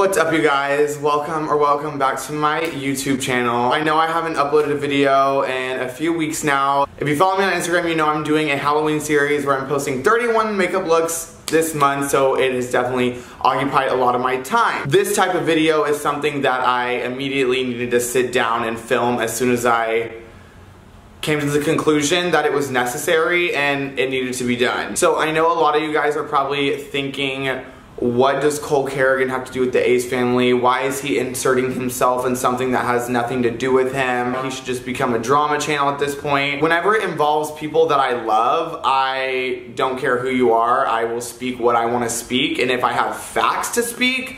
What's up, you guys? Welcome back to my YouTube channel. I know I haven't uploaded a video in a few weeks now. If you follow me on Instagram, you know I'm doing a Halloween series where I'm posting 31 makeup looks this month, so it has definitely occupied a lot of my time. This type of video is something that I immediately needed to sit down and film as soon as I came to the conclusion that it was necessary and it needed to be done. So I know a lot of you guys are probably thinking, what does Cole Carrigan have to do with the Ace family? Why is he inserting himself in something that has nothing to do with him? He should just become a drama channel at this point. Whenever it involves people that I love, I don't care who you are. I will speak what I want to speak, and if I have facts to speak,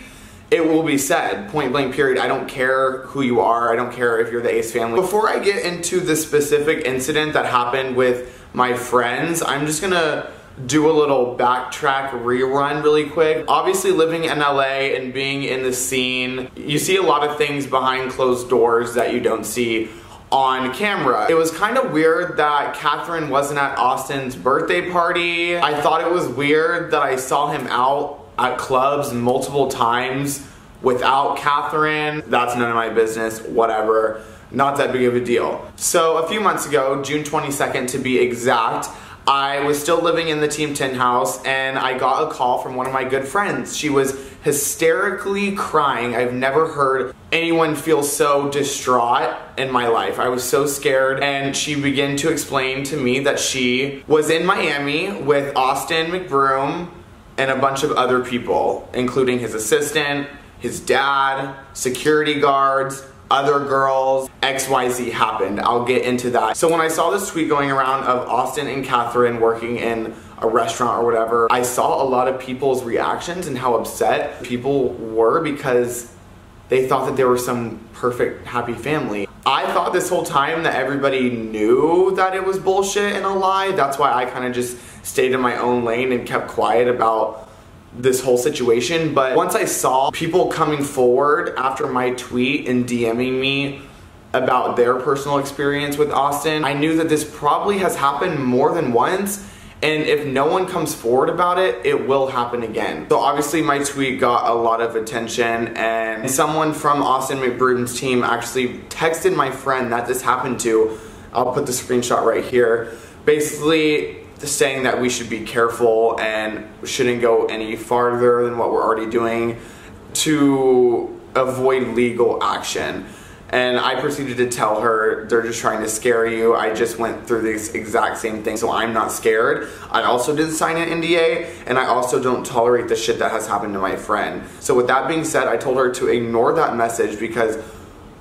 it will be said, point blank period. I don't care who you are. I don't care if you're the Ace family. Before I get into the specific incident that happened with my friends, I'm just gonna do a little backtrack rerun really quick. Obviously, living in LA and being in the scene, you see a lot of things behind closed doors that you don't see on camera. It was kind of weird that Catherine wasn't at Austin's birthday party. I thought it was weird that I saw him out at clubs multiple times without Catherine. That's none of my business, whatever. Not that big of a deal. So a few months ago, June 22nd to be exact, I was still living in the Team 10 house and I got a call from one of my good friends. She was hysterically crying. I've never heard anyone feel so distraught in my life. I was so scared, and she began to explain to me that she was in Miami with Austin Mcbroom and a bunch of other people, including his assistant, his dad, security guards, other girls. XYZ happened. I'll get into that. So when I saw this tweet going around of Austin and Catherine working in a restaurant or whatever, I saw a lot of people's reactions and how upset people were because they thought that they were some perfect, happy family. I thought this whole time that everybody knew that it was bullshit and a lie. That's why I kind of just stayed in my own lane and kept quiet about this whole situation. But once I saw people coming forward after my tweet and DMing me about their personal experience with Austin, I knew that this probably has happened more than once, and if no one comes forward about it, it will happen again. So obviously my tweet got a lot of attention, and someone from Austin Mcbroom's team actually texted my friend that this happened to. I'll put the screenshot right here. Basically saying that we should be careful and shouldn't go any farther than what we're already doing to avoid legal action. And I proceeded to tell her, they're just trying to scare you. I just went through this exact same thing, so I'm not scared. I also did sign an NDA, and I also don't tolerate the shit that has happened to my friend. So with that being said, I told her to ignore that message because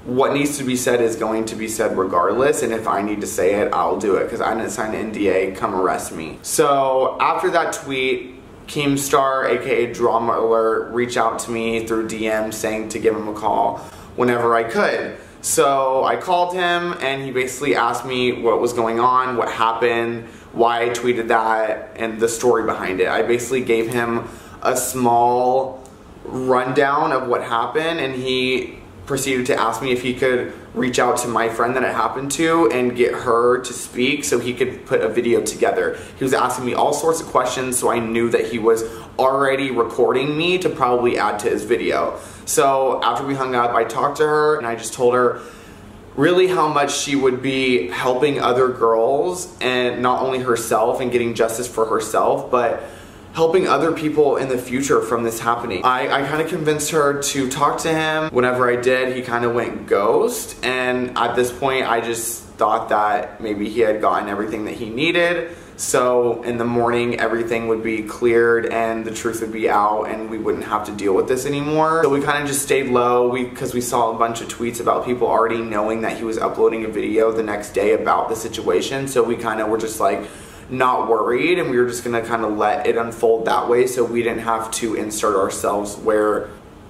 what needs to be said is going to be said regardless, and if I need to say it, I'll do it because I didn't sign an NDA. Come arrest me. So after that tweet, Keemstar, aka Drama Alert, reached out to me through DM saying to give him a call whenever I could. So I called him and he basically asked me what was going on, what happened, why I tweeted that, and the story behind it. I basically gave him a small rundown of what happened, and he proceeded to ask me if he could reach out to my friend that it happened to and get her to speak so he could put a video together. He was asking me all sorts of questions, so I knew that he was already recording me to probably add to his video. So after we hung up, I talked to her and I just told her really how much she would be helping other girls, and not only herself and getting justice for herself, but helping other people in the future from this happening. I kind of convinced her to talk to him. Whenever I did, he kind of went ghost, and at this point I just thought that maybe he had gotten everything that he needed, so in the morning everything would be cleared and the truth would be out and we wouldn't have to deal with this anymore. So we kind of just stayed low because we saw a bunch of tweets about people already knowing that he was uploading a video the next day about the situation, so we kind of were just like not worried, and we were just gonna kind of let it unfold that way so we didn't have to insert ourselves where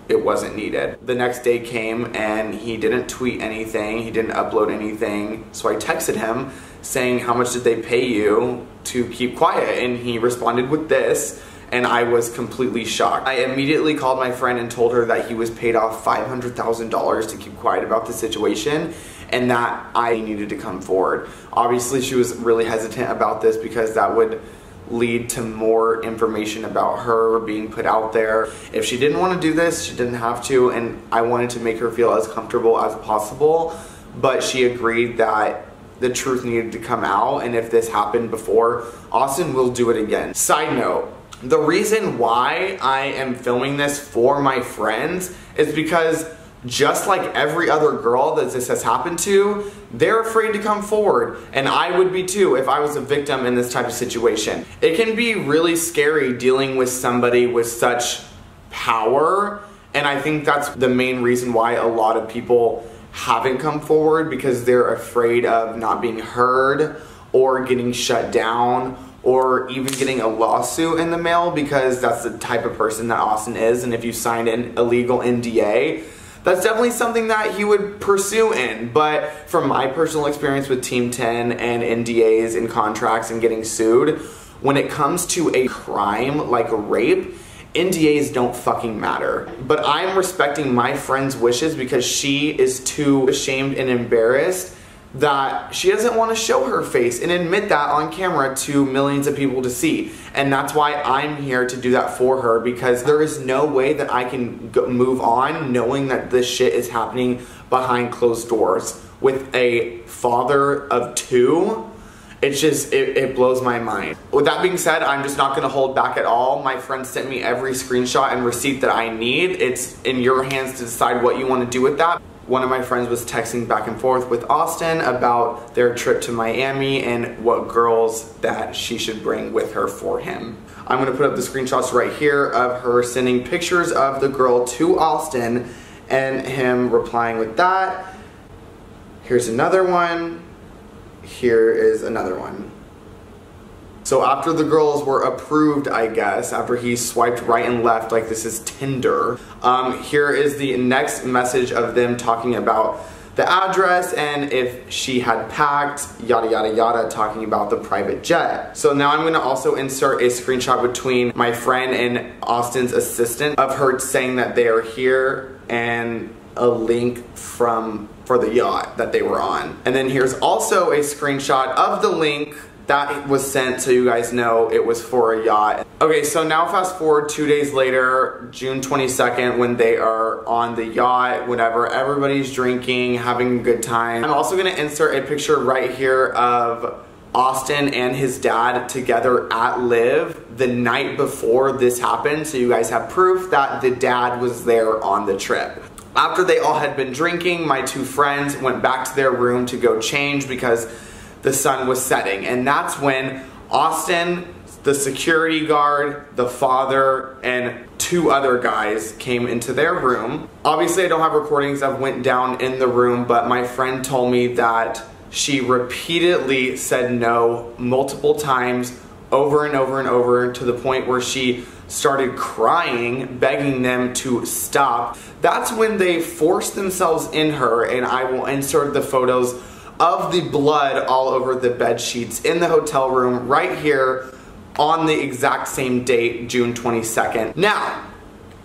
it wasn't needed. The next day came and he didn't tweet anything, he didn't upload anything, so I texted him saying, how much did they pay you to keep quiet? And he responded with this, and I was completely shocked. I immediately called my friend and told her that he was paid off $500,000 to keep quiet about the situation, and that I needed to come forward. Obviously, she was really hesitant about this because that would lead to more information about her being put out there. If she didn't want to do this, she didn't have to, and I wanted to make her feel as comfortable as possible, but she agreed that the truth needed to come out, and if this happened before, Austin will do it again. Side note, the reason why I am filming this for my friends is because just like every other girl that this has happened to, they're afraid to come forward. And I would be too if I was a victim in this type of situation. It can be really scary dealing with somebody with such power, and I think that's the main reason why a lot of people haven't come forward, because they're afraid of not being heard or getting shut down or even getting a lawsuit in the mail, because that's the type of person that Austin is. And if you signed an illegal NDA, that's definitely something that he would pursue in. But from my personal experience with Team 10 and NDAs and contracts and getting sued, when it comes to a crime like rape, NDAs don't fucking matter. But I'm respecting my friend's wishes because she is too ashamed and embarrassed that she doesn't want to show her face and admit that on camera to millions of people to see. And that's why I'm here to do that for her, because there is no way that I can move on knowing that this shit is happening behind closed doors with a father of 2. It's just, it blows my mind. With that being said, I'm just not going to hold back at all. My friend sent me every screenshot and receipt that I need. It's in your hands to decide what you want to do with that. One of my friends was texting back and forth with Austin about their trip to Miami and what girls that she should bring with her for him. I'm going to put up the screenshots right here of her sending pictures of the girl to Austin and him replying with that. Here's another one. Here is another one. So after the girls were approved, I guess, after he swiped right and left like this is Tinder, here is the next message of them talking about the address and if she had packed, yada yada yada, talking about the private jet. So now I'm going to also insert a screenshot between my friend and Austin's assistant of her saying that they are here and a link for the yacht that they were on. And then here's also a screenshot of the link that was sent so you guys know it was for a yacht. Okay, so now fast forward 2 days later, June 22nd, when they are on the yacht, whatever, everybody's drinking, having a good time. I'm also gonna insert a picture right here of Austin and his dad together at Live the night before this happened, so you guys have proof that the dad was there on the trip. After they all had been drinking, my 2 friends went back to their room to go change because the sun was setting. And that's when Austin, the security guard, the father, and 2 other guys came into their room. Obviously I don't have recordings that went down in the room, but my friend told me that she repeatedly said no multiple times, over and over and over, to the point where she started crying, begging them to stop. That's when they forced themselves in her, and I will insert the photos of the blood all over the bed sheets in the hotel room right here on the exact same date, June 22nd. Now,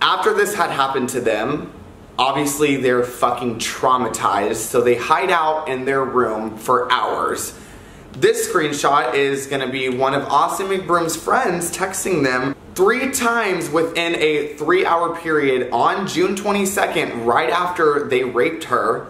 after this had happened to them, obviously they're fucking traumatized, so they hide out in their room for hours. This screenshot is gonna be one of Austin Mcbroom's friends texting them 3 times within a 3-hour period on June 22nd, right after they raped her,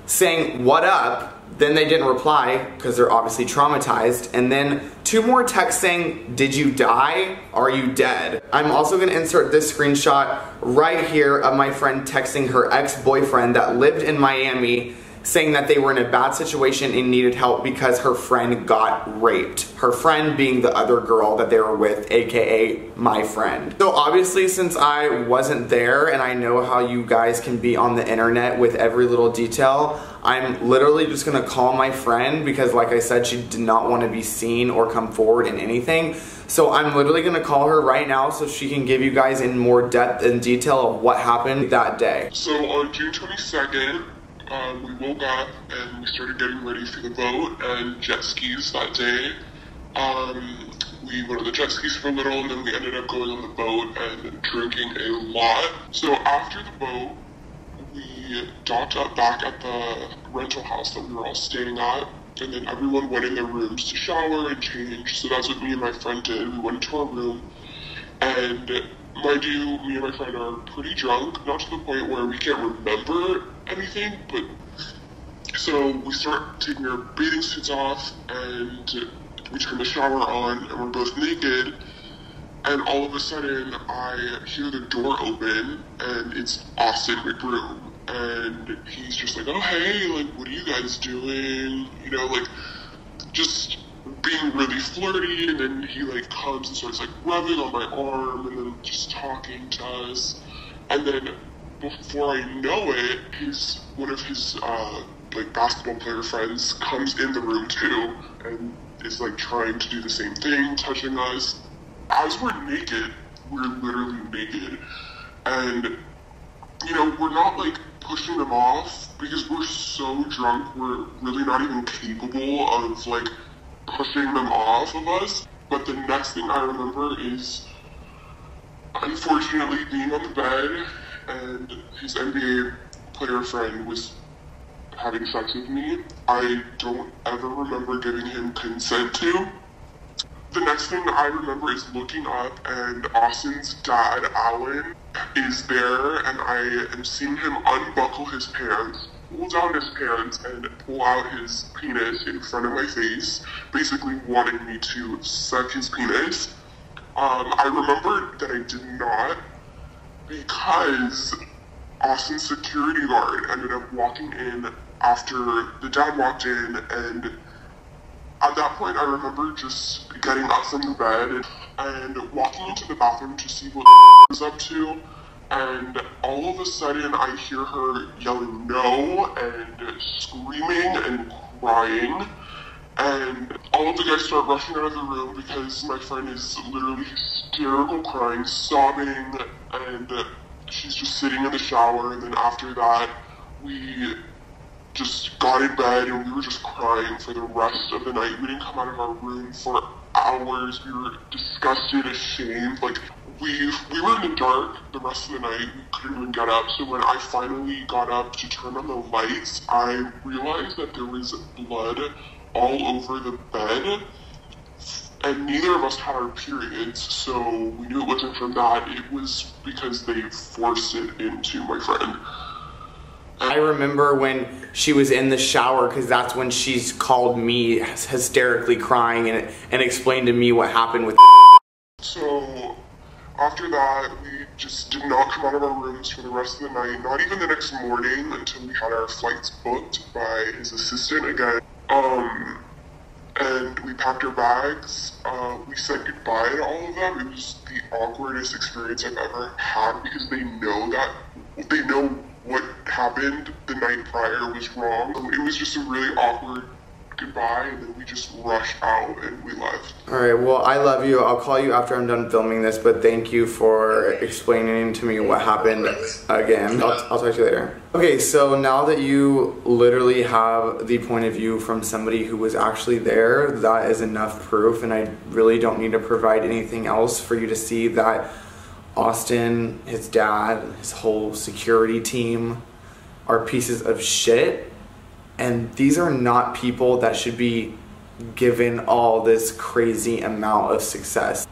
saying, "What up?" Then they didn't reply because they're obviously traumatized. And then 2 more texts saying, "Did you die? Are you dead?" I'm also going to insert this screenshot right here of my friend texting her ex-boyfriend that lived in Miami, saying that they were in a bad situation and needed help because her friend got raped. Her friend being the other girl that they were with, aka my friend. So obviously, since I wasn't there and I know how you guys can be on the internet with every little detail, I'm literally just gonna call my friend because, like I said, she did not want to be seen or come forward in anything. So I'm literally gonna call her right now so she can give you guys in more depth and detail of what happened that day. So on June 22nd, we woke up and we started getting ready for the boat and jet skis that day. We went on the jet skis for a little and then we ended up going on the boat and drinking a lot. So after the boat, we docked up back at the rental house that we were all staying at and then everyone went in their rooms to shower and change. So that's what me and my friend did. We went to our room, and mind you, me and my friend are pretty drunk, not to the point where we can't remember anything, but so we start taking our bathing suits off, and we turn the shower on, and we're both naked, and all of a sudden I hear the door open, and it's Austin Mcbroom, and he's just like, oh hey, like, what are you guys doing? You know, like, just being really flirty, and then he like comes and starts like rubbing on my arm, and then just talking to us, and then before I know it, one of his like basketball player friends comes in the room too, and is like trying to do the same thing, touching us. As we're naked, we're literally naked, and you know, we're not like pushing them off because we're so drunk, we're really not even capable of like pushing them off of us. But the next thing I remember is unfortunately being on the bed, and his NBA player friend was having sex with me. I don't ever remember giving him consent to. The next thing I remember is looking up, and Austin's dad, Alan, is there, and I am seeing him unbuckle his pants, pull down his pants, and pull out his penis in front of my face, basically wanting me to suck his penis. I remember that I did not, because Austin's security guard ended up walking in after the dad walked in, and at that point I remember just getting up from the bed and walking into the bathroom to see what was up to, and all of a sudden I hear her yelling no and screaming and crying, and all of the guys start rushing out of the room because my friend is literally hysterical, crying, sobbing, and she's just sitting in the shower. And then after that, we just got in bed and we were just crying for the rest of the night. We didn't come out of our room for hours. We were disgusted, ashamed. Like, we were in the dark the rest of the night. We couldn't even get up. So when I finally got up to turn on the lights, I realized that there was blood all over the bed, and neither of us had our periods, so we knew it wasn't from that. It was because they forced it into my friend. I remember when she was in the shower, because that's when she's called me hysterically crying and explained to me what happened with. So after that, we just did not come out of our rooms for the rest of the night, not even the next morning, until we had our flights booked by his assistant again. And we packed our bags. We said goodbye to all of them. It was the awkwardest experience I've ever had, because they know what happened the night prior was wrong. So it was just a really awkward goodbye, and then we just rushed out and we left. Alright, well, I love you. I'll call you after I'm done filming this, but thank you for explaining to me what happened again. I'll talk to you later. Okay, so now that you literally have the point of view from somebody who was actually there, that is enough proof, and I really don't need to provide anything else for you to see that Austin, his dad, his whole security team are pieces of shit. And these are not people that should be given all this crazy amount of success.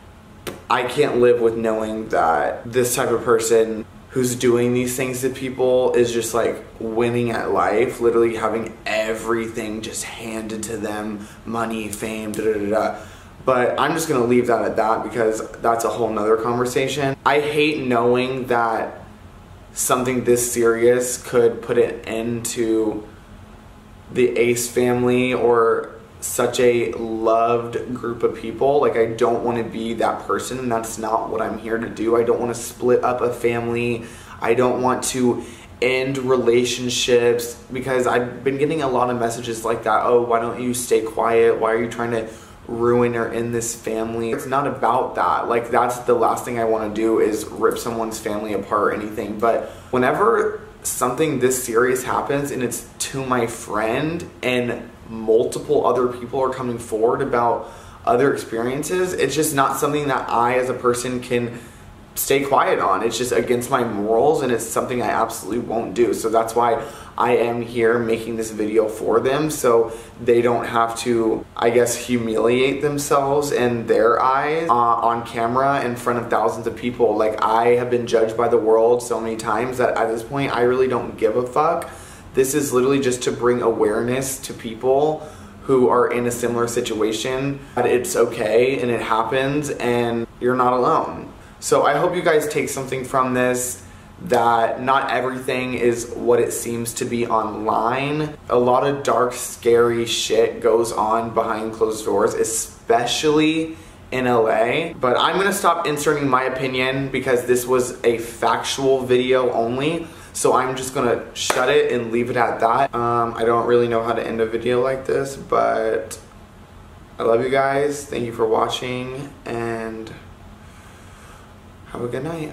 I can't live with knowing that this type of person who's doing these things to people is just like winning at life, literally having everything just handed to them, money, fame, da-da-da-da. But I'm just gonna leave that at that, because that's a whole nother conversation. I hate knowing that something this serious could put an end to the Ace family or such a loved group of people. Like, I don't want to be that person, and that's not what I'm here to do. I don't want to split up a family. I don't want to end relationships, because I've been getting a lot of messages like that. Oh, why don't you stay quiet? Why are you trying to ruin or end this family? It's not about that. Like, that's the last thing I want to do, is rip someone's family apart or anything. But whenever something this serious happens and it's to my friend and multiple other people are coming forward about other experiences, it's just not something that I as a person can stay quiet on. It's just against my morals, and it's something I absolutely won't do. So that's why I am here making this video for them, so they don't have to, I guess, humiliate themselves in their eyes on camera in front of thousands of people. Like, I have been judged by the world so many times that at this point I really don't give a fuck. This is literally just to bring awareness to people who are in a similar situation, that it's okay and it happens and you're not alone. So I hope you guys take something from this, that not everything is what it seems to be online. A lot of dark, scary shit goes on behind closed doors, especially in LA. But I'm gonna stop inserting my opinion because this was a factual video only. So I'm just gonna shut it and leave it at that. I don't really know how to end a video like this, but I love you guys. Thank you for watching, and have a good night.